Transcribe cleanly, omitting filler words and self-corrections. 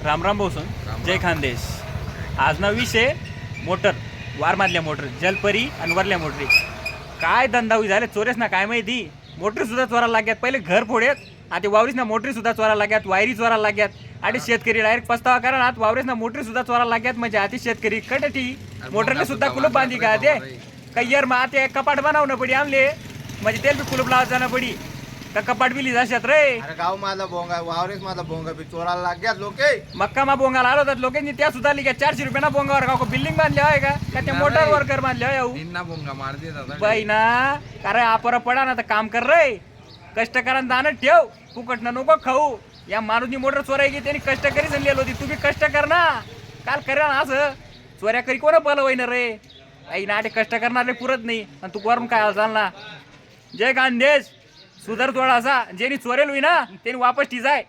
राम राम बोसून जय खानदेश. आज ना विषय मोटर वारमधल्या मोटर जलपरी आणि वरल्या मोटरी काय धंदावी झाले चोरेस ना काय माहिती. मोटरी सुद्धा चोरायला लाग्यात. पहिले घर फोडेत आता वावरीस ना मोटरी सुद्धा चोरायला लाग्यात. वायरी चोरायला लाग्यात. आणि शेतकरी डायरेक्ट पस्तावा करा ना वावरीस ना मोटरी सुद्धा चोरायला लाग्यात. म्हणजे आधी शेतकरी कटटी मोटरला सुद्धा कुलूप बांधी का ते काही यार मग ते कपाट बनावणं पडी आमले म्हणजे तेल बी कुलूप लावत जाणं पडी तर कपाट बिली जाशात रे. अरे गाव माझा भोंगा वावरेस माझा भोंगा बी चोराला लागल्यात लोके. मक्का मा बोंगाला आलो तर लोकांनी त्या सुद्धा लिहा 400 रुपये ना बोंगावर का बिल्डिंग बांधले आहे का त्या मोटर वर्कर बांधले आहे निन्ना भोंगा मार दे दादा बाई ना अरे आपण पडा ना तर काम कर रे. कष्ट करा दानत ठेव फुकट ना नको खाऊ. या माणूसनी मोटर चोरायची त्यांनी कष्ट करी सांगलेली होती. तुम्ही कष्ट कर ना काल करा ना असं चोऱ्या करी कोण पलवईन रे. आई ना ते कष्ट करणारे पुरत नाही आणि तू वरून काय चालना. जय खानदेश सुधर थोडासा ज्यांनी चोरेल होई ना त्यांनी वापस ठी जाय.